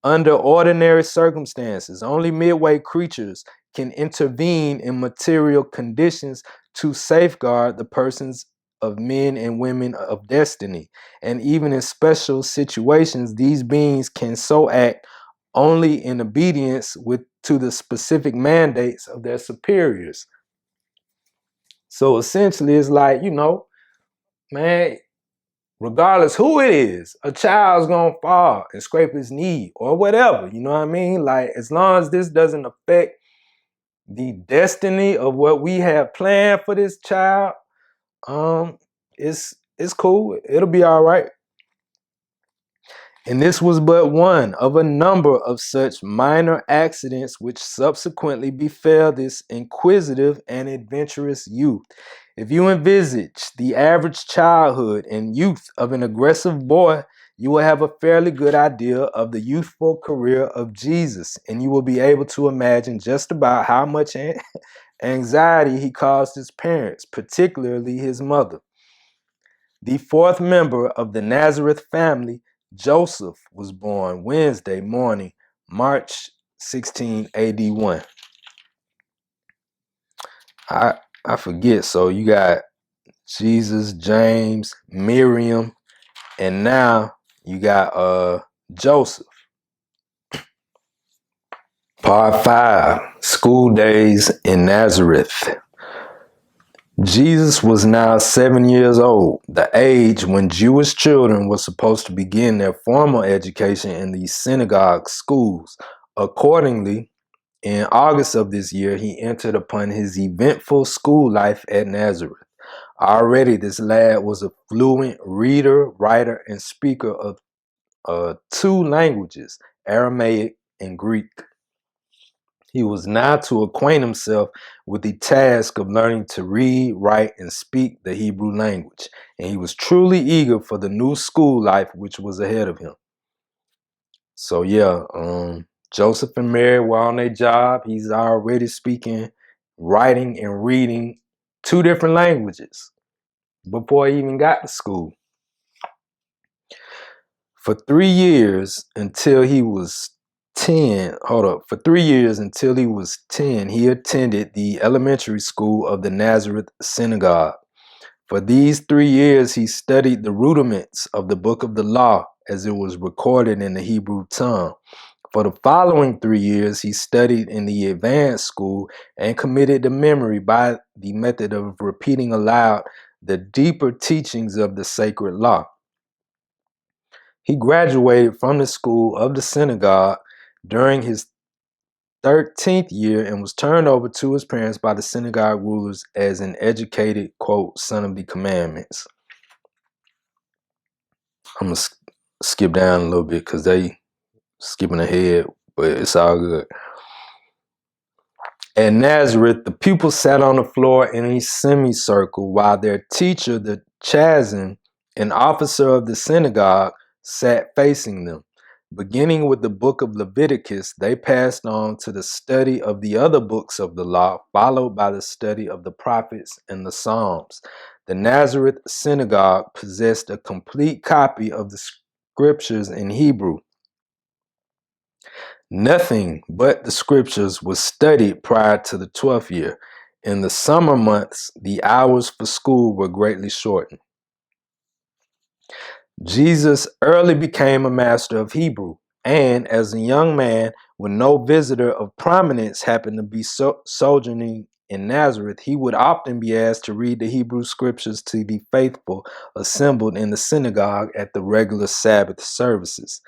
Under ordinary circumstances, only midway creatures can intervene in material conditions to safeguard the persons of men and women of destiny. And even in special situations, these beings can so act only in obedience to the specific mandates of their superiors. So essentially, it's like, man, regardless who it is, a child's gonna fall and scrape his knee or whatever, you know what I mean? Like, as long as this doesn't affect the destiny of what we have planned for this child, it's cool. It'll be all right. And this was but one of a number of such minor accidents which subsequently befell this inquisitive and adventurous youth. If you envisage the average childhood and youth of an aggressive boy, you will have a fairly good idea of the youthful career of Jesus, and you will be able to imagine just about how much anxiety he caused his parents, particularly his mother. The fourth member of the Nazareth family, Joseph, was born Wednesday morning, March 16, AD 1. I forget. So you got Jesus, James, Miriam, and now you got Joseph. Part 5, School Days in Nazareth. Jesus was now 7 years old, the age when Jewish children were supposed to begin their formal education in the synagogue schools. Accordingly, in August of this year, he entered upon his eventful school life at Nazareth. Already, this lad was a fluent reader, writer, and speaker of 2 languages, Aramaic and Greek. He was now to acquaint himself with the task of learning to read, write, and speak the Hebrew language, and he was truly eager for the new school life which was ahead of him. So yeah, Joseph and Mary were on their job. He's already speaking, writing, and reading 2 different languages before he even got to school. For 3 years until he was 10, for 3 years until he was 10, he attended the elementary school of the Nazareth synagogue. For these 3 years, he studied the rudiments of the book of the law as it was recorded in the Hebrew tongue. For the following 3 years, he studied in the advanced school and committed to memory by the method of repeating aloud the deeper teachings of the sacred law. He graduated from the school of the synagogue during his 13th year and was turned over to his parents by the synagogue rulers as an educated, quote, son of the commandments. I'm going to skip down a little bit because they skipping ahead, but it's all good. At Nazareth, the pupils sat on the floor in a semicircle while their teacher, the Chazan, an officer of the synagogue, sat facing them. Beginning with the book of Leviticus, they passed on to the study of the other books of the law, followed by the study of the prophets and the Psalms. The Nazareth synagogue possessed a complete copy of the scriptures in Hebrew. Nothing but the scriptures was studied prior to the 12th year. In the summer months, the hours for school were greatly shortened. Jesus early became a master of Hebrew, and as a young man, when no visitor of prominence happened to be sojourning in Nazareth, he would often be asked to read the Hebrew scriptures to the faithful assembled in the synagogue at the regular Sabbath services.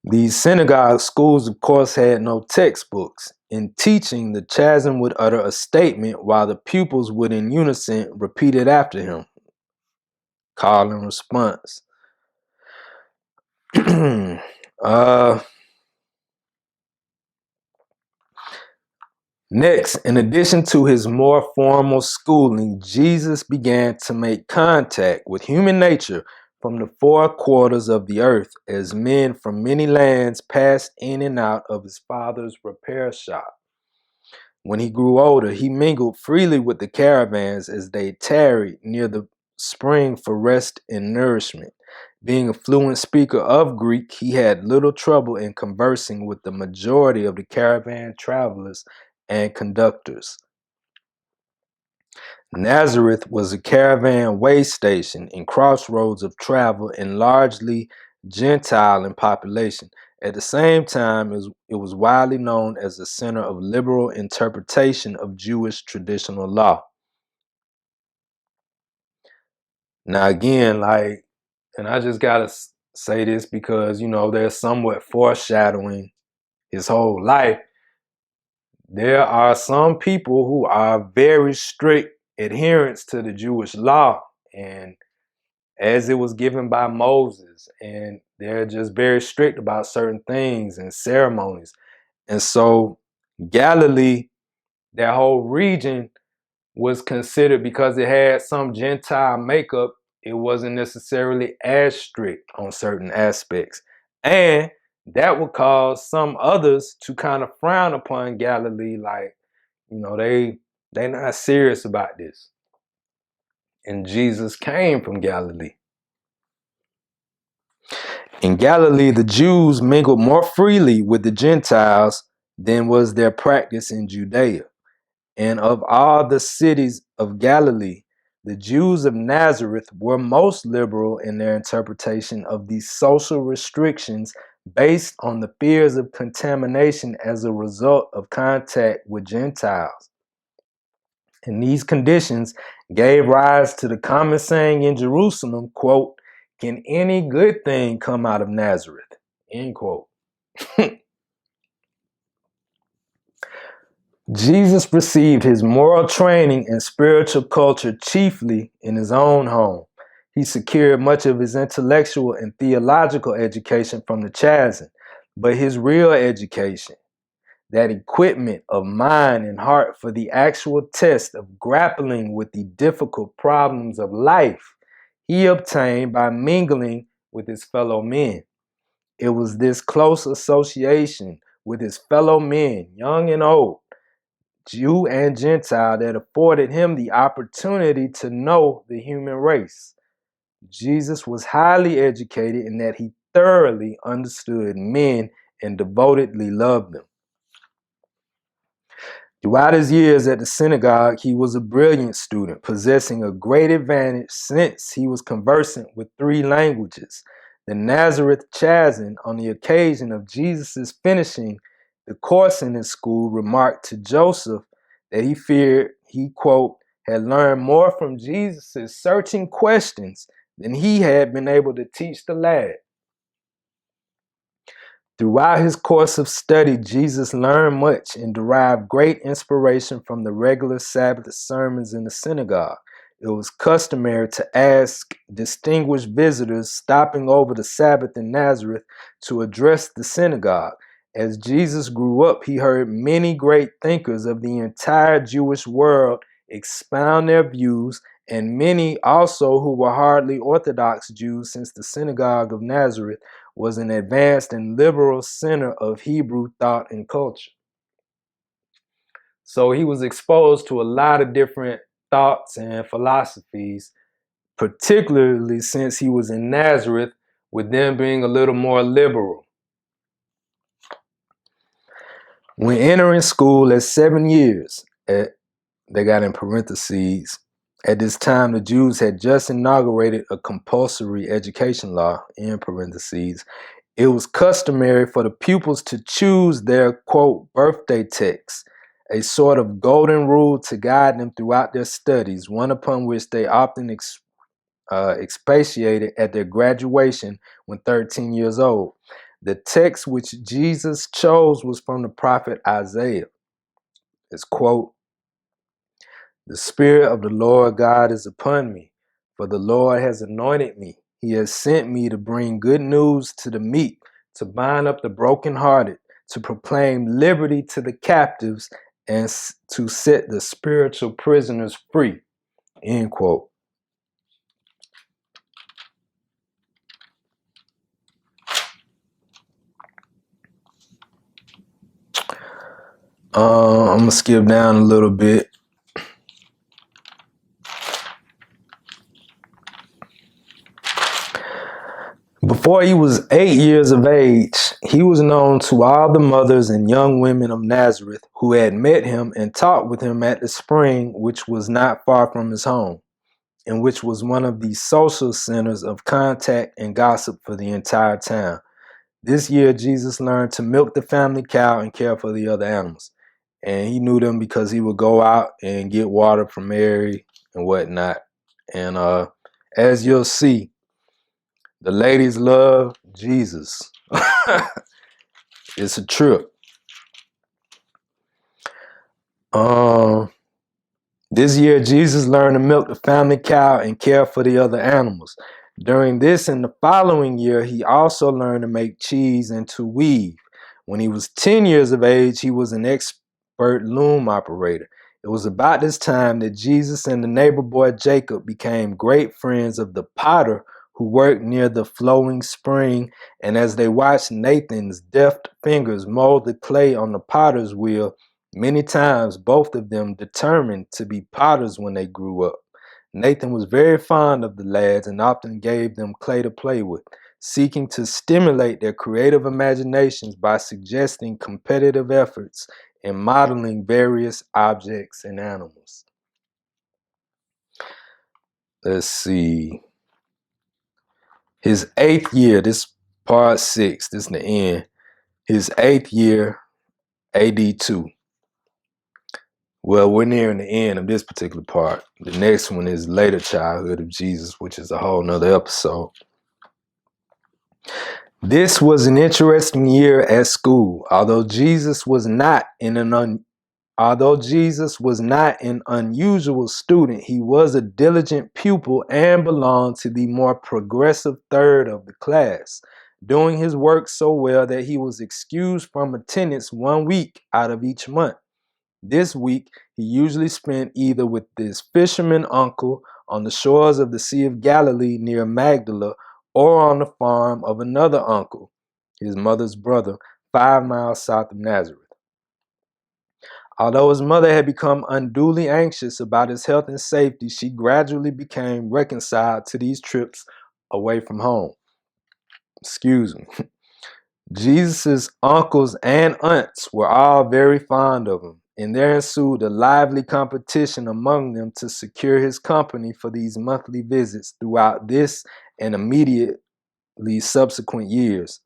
These synagogue schools, of course, had no textbooks. In teaching, the Chazan would utter a statement while the pupils would in unison repeat it after him. Call and response. Next, in addition to his more formal schooling, Jesus began to make contact with human nature from the four quarters of the earth as men from many lands passed in and out of his father's repair shop. When he grew older, he mingled freely with the caravans as they tarried near the spring for rest and nourishment. Being a fluent speaker of Greek, he had little trouble in conversing with the majority of the caravan travelers and conductors. Nazareth was a caravan way station and crossroads of travel and largely Gentile in population. At the same time, it was widely known as a center of liberal interpretation of Jewish traditional law. Now, again, and I just gotta say this because, they're somewhat foreshadowing his whole life. There are some people who are very strict adherents to the Jewish law and as it was given by Moses, and they're just very strict about certain things and ceremonies. And so Galilee, that whole region, was considered, because it had some Gentile makeup, it wasn't necessarily as strict on certain aspects. And that would cause some others to kind of frown upon Galilee, like, they not serious about this. And Jesus came from Galilee. In Galilee, the Jews mingled more freely with the Gentiles than was their practice in Judea. And of all the cities of Galilee, the Jews of Nazareth were most liberal in their interpretation of these social restrictions based on the fears of contamination as a result of contact with Gentiles. And these conditions gave rise to the common saying in Jerusalem, quote, "Can any good thing come out of Nazareth?" End quote. Jesus received his moral training and spiritual culture chiefly in his own home. He secured much of his intellectual and theological education from the Chazan, but his real education, that equipment of mind and heart for the actual test of grappling with the difficult problems of life, he obtained by mingling with his fellow men. It was this close association with his fellow men, young and old, Jew and Gentile, that afforded him the opportunity to know the human race. Jesus was highly educated in that he thoroughly understood men and devotedly loved them. Throughout his years at the synagogue, he was a brilliant student, possessing a great advantage since he was conversant with 3 languages. The Nazareth Chazan, on the occasion of Jesus' finishing the course in his school, remarked to Joseph that he feared he, quote, had learned more from Jesus' searching questions than he had been able to teach the lad. Throughout his course of study, Jesus learned much and derived great inspiration from the regular Sabbath sermons in the synagogue. It was customary to ask distinguished visitors stopping over the Sabbath in Nazareth to address the synagogue, As Jesus grew up, he heard many great thinkers of the entire Jewish world expound their views, and many also who were hardly Orthodox Jews, since the synagogue of Nazareth was an advanced and liberal center of Hebrew thought and culture. So he was exposed to a lot of different thoughts and philosophies, particularly since he was in Nazareth, with them being a little more liberal. When entering school at 7 years, they got in parentheses, at this time the Jews had just inaugurated a compulsory education law, in parentheses. It was customary for the pupils to choose their, quote, birthday text, a sort of golden rule to guide them throughout their studies, one upon which they often expatiated at their graduation when 13 years old. The text which Jesus chose was from the prophet Isaiah. It's, quote, "The Spirit of the Lord God is upon me, for the Lord has anointed me. He has sent me to bring good news to the meek, to bind up the brokenhearted, to proclaim liberty to the captives, and to set the spiritual prisoners free," end quote. I'm gonna skip down a little bit. Before he was 8 years of age, he was known to all the mothers and young women of Nazareth who had met him and talked with him at the spring, which was not far from his home, and which was one of the social centers of contact and gossip for the entire town. This year, Jesus learned to milk the family cow and care for the other animals. And he knew them because he would go out and get water from Mary and whatnot. And as you'll see, the ladies love Jesus. It's a trip. This year, Jesus learned to milk the family cow and care for the other animals. During this and the following year, he also learned to make cheese and to weave. When he was 10 years of age, he was an expert loom operator. It was about this time that Jesus and the neighbor boy Jacob became great friends of the potter who worked near the flowing spring, and as they watched Nathan's deft fingers mold the clay on the potter's wheel, many times both of them determined to be potters when they grew up. Nathan was very fond of the lads and often gave them clay to play with, seeking to stimulate their creative imaginations by suggesting competitive efforts in modeling various objects and animals. Let's see. His 8th year, this part 6, this is the end. His 8th year, AD 2. Well, we're nearing the end of this particular part. The next one is later childhood of Jesus, which is a whole nother episode. This was an interesting year at school. Although Jesus was not an unusual student, he was a diligent pupil and belonged to the more progressive third of the class, doing his work so well that he was excused from attendance 1 week out of each month. This week, he usually spent either with his fisherman uncle on the shores of the Sea of Galilee near Magdala, or on the farm of another uncle, his mother's brother, 5 miles south of Nazareth. Although his mother had become unduly anxious about his health and safety, she gradually became reconciled to these trips away from home. Excuse me. Jesus' uncles and aunts were all very fond of him, and there ensued a lively competition among them to secure his company for these monthly visits throughout this and immediately subsequent years.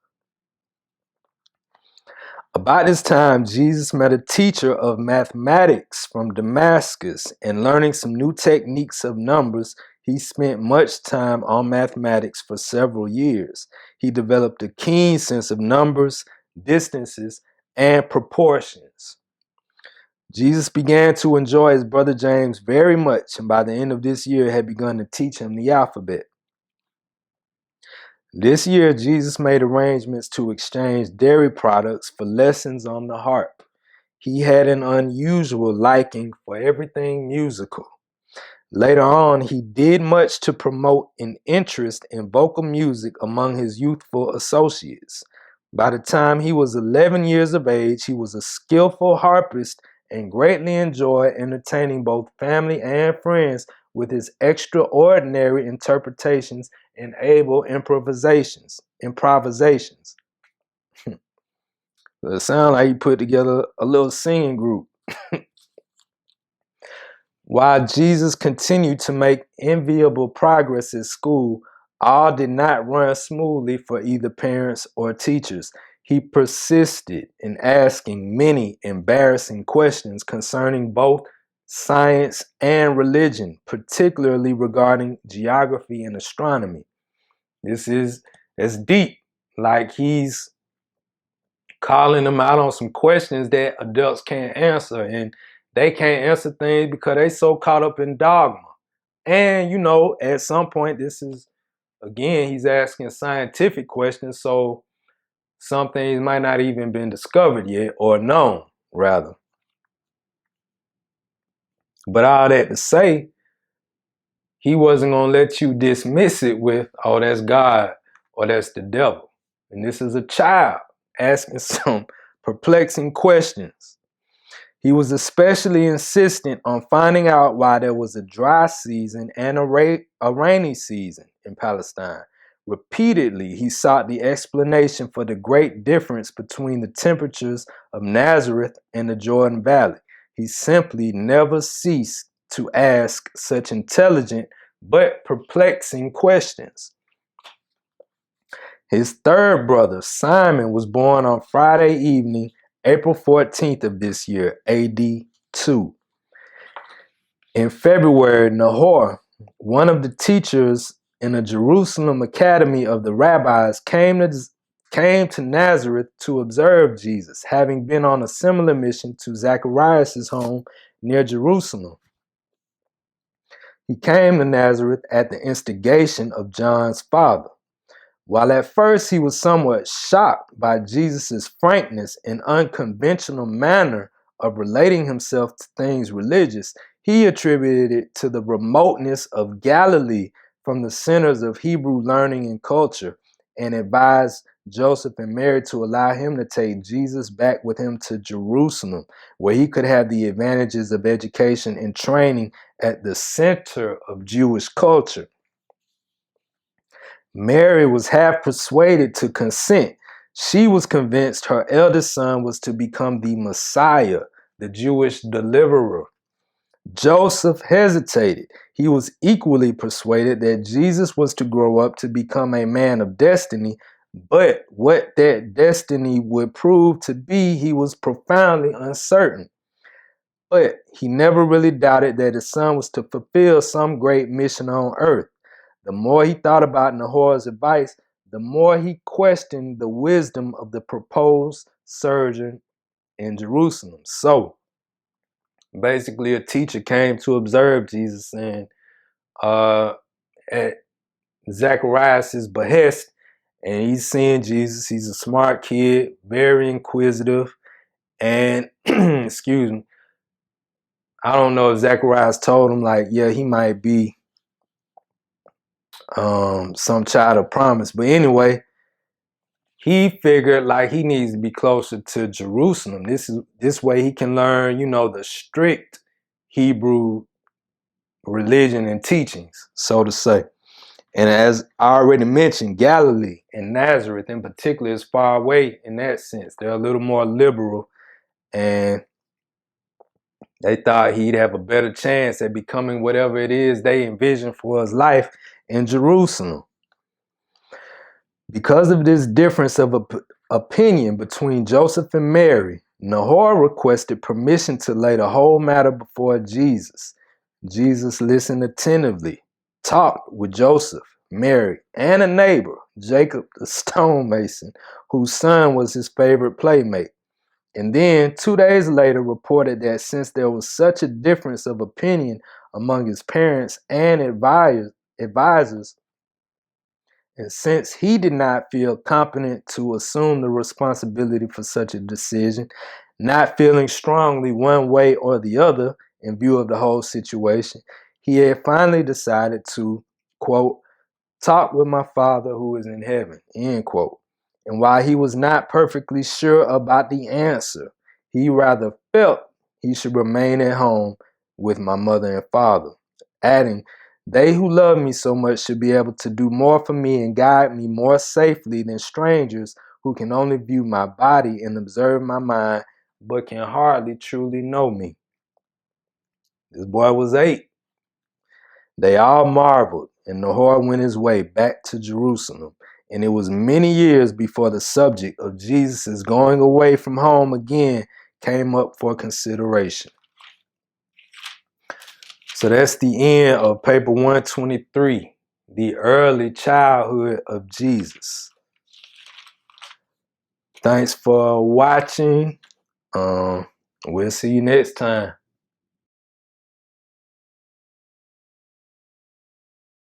About this time, Jesus met a teacher of mathematics from Damascus, and learning some new techniques of numbers, he spent much time on mathematics for several years. He developed a keen sense of numbers, distances, and proportions. Jesus began to enjoy his brother James very much, and by the end of this year had begun to teach him the alphabet. This year, Jesus made arrangements to exchange dairy products for lessons on the harp. He had an unusual liking for everything musical. Later on, he did much to promote an interest in vocal music among his youthful associates. By the time he was 11 years of age, he was a skillful harpist and greatly enjoyed entertaining both family and friends with his extraordinary interpretations and able improvisations. It sounds like he put together a little singing group. While Jesus continued to make enviable progress at school, all did not run smoothly for either parents or teachers. He persisted in asking many embarrassing questions concerning both science and religion, particularly regarding geography and astronomy. It's deep. Like he's calling them out on some questions that adults can't answer, and they can't answer things because they so caught up in dogma. And at some point, this is again, he's asking scientific questions, so some things might not even been discovered yet or known, rather. But all that to say, he wasn't gonna let you dismiss it with, oh, that's God or that's the devil. And this is a child asking some perplexing questions. He was especially insistent on finding out why there was a dry season and a rainy season in Palestine. Repeatedly, he sought the explanation for the great difference between the temperatures of Nazareth and the Jordan Valley. He simply never ceased to ask such intelligent but perplexing questions. His third brother, Simon, was born on Friday evening, April 14th of this year, AD 2. In February, Nahor, one of the teachers in the Jerusalem Academy of the rabbis, came to Nazareth to observe Jesus, having been on a similar mission to Zacharias' home near Jerusalem. He came to Nazareth at the instigation of John's father. While at first he was somewhat shocked by Jesus' frankness and unconventional manner of relating himself to things religious, he attributed it to the remoteness of Galilee from the centers of Hebrew learning and culture, and advised Joseph and Mary to allow him to take Jesus back with him to Jerusalem, where he could have the advantages of education and training at the center of Jewish culture. Mary was half persuaded to consent. She was convinced her eldest son was to become the Messiah, the Jewish deliverer. Joseph hesitated. He was equally persuaded that Jesus was to grow up to become a man of destiny, but what that destiny would prove to be, he was profoundly uncertain. But he never really doubted that his son was to fulfill some great mission on earth. The more he thought about Nahor's advice, the more he questioned the wisdom of the proposed surgeon in Jerusalem. So, basically, a teacher came to observe Jesus, and at Zacharias' behest, and he's seeing Jesus. He's a smart kid, very inquisitive, and excuse me, I don't know if Zacharias told him, like, yeah, he might be some child of promise. But anyway, he figured like he needs to be closer to Jerusalem. This way he can learn, the strict Hebrew religion and teachings, so to say. And as I already mentioned, Galilee and Nazareth in particular is far away in that sense. They're a little more liberal, and they thought he'd have a better chance at becoming whatever it is they envisioned for his life in Jerusalem. Because of this difference of opinion between Joseph and Mary, Nahor requested permission to lay the whole matter before Jesus. Jesus listened attentively, talked with Joseph, Mary, and a neighbor, Jacob the stonemason, whose son was his favorite playmate. And then 2 days later reported that since there was such a difference of opinion among his parents and advisors, And since he did not feel competent to assume the responsibility for such a decision, not feeling strongly one way or the other in view of the whole situation, he had finally decided to, quote, talk with my Father who is in heaven, end quote. And while he was not perfectly sure about the answer, he rather felt he should remain at home with my mother and father, adding, they who love me so much should be able to do more for me and guide me more safely than strangers who can only view my body and observe my mind, but can hardly truly know me. This boy was 8. They all marveled, and Nahor went his way back to Jerusalem. And it was many years before the subject of Jesus' going away from home again came up for consideration. So that's the end of paper 123, the early childhood of Jesus. Thanks for watching. We'll see you next time.